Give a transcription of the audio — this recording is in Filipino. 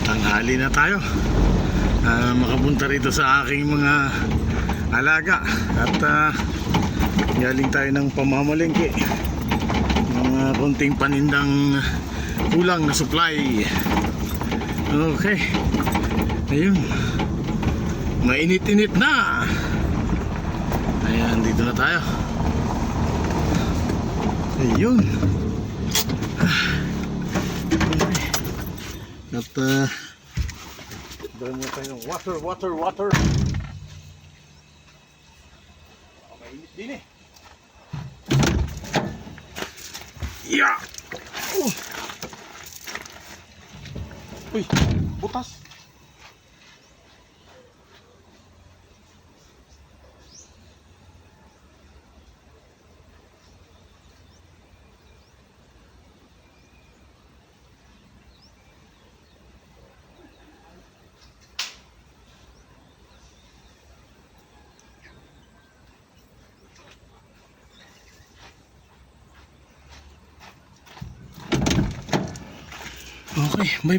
Tanghali na tayo. Makapunta rito sa aking mga alaga. At galing tayo ng pamamalengke. Mga konting panindang kulang na supply. Okay. Ayun. Mainit-init na. Ayan, dito na tayo. Ayun. At dahil mo tayo ng water. Mainit din eh. Yeah! Uy, butas. Okay, bye.